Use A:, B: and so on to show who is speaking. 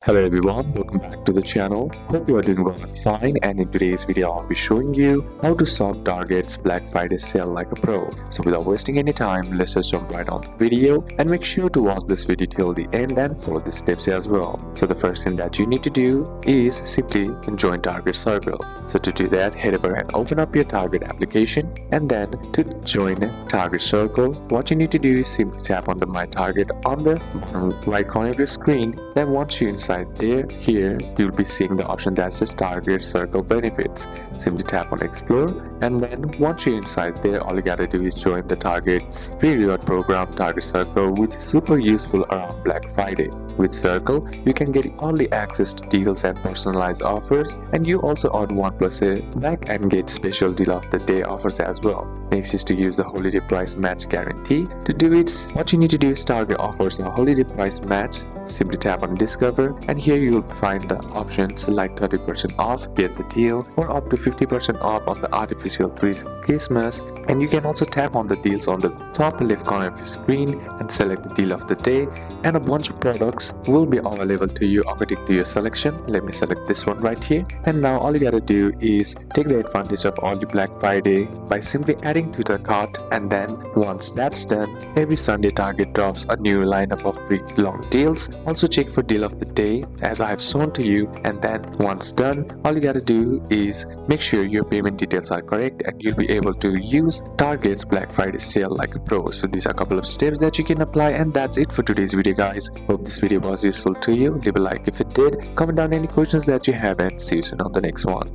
A: Hello everyone, welcome back to the channel. Hope you are doing well and fine, and in today's video I'll be showing you how to solve Target's Black Friday sale like a pro. So without wasting any time, let's just jump right on the video and make sure to watch this video till the end and follow the steps as well. So the first thing that you need to do is simply join Target Circle. So to do that, head over and open up your Target application, and then to join Target Circle, what you need to do is simply tap on the My Target on the bottom right corner of your screen. Then once you're inside there, here you'll be seeing the option that says Target Circle Benefits. Simply tap on Explore, and then once you're inside there, all you gotta do is join the Target's free reward program Target Circle, which is super useful around Black Friday. With Circle, you can get early access to deals and personalized offers, and you also earn 1+A back and get special deal of the day offers as well. Next is to use the holiday price match guarantee. To do it, what you need to do is Target offers a holiday price match. Simply tap on Discover, and here you will find the options like 30% off, get the deal, or up to 50% off on the artificial trees of Christmas. And you can also tap on the deals on the top left corner of your screen and select the deal of the day, and a bunch of products will be available to you according to your selection. Let me select this one right here, and now all you gotta do is take the advantage of all the Black Friday by simply adding to the cart. And then once that's done, every Sunday Target drops a new lineup of free long deals. Also check for deal of the day as I have shown to you, and then once done, all you gotta do is make sure your payment details are correct, and you'll be able to use Target's Black Friday sale like a pro. So these are a couple of steps that you can apply, and that's it for today's video guys. Hope this video was useful to you. Leave a like if it did, comment down any questions that you have, and see you soon on the next one.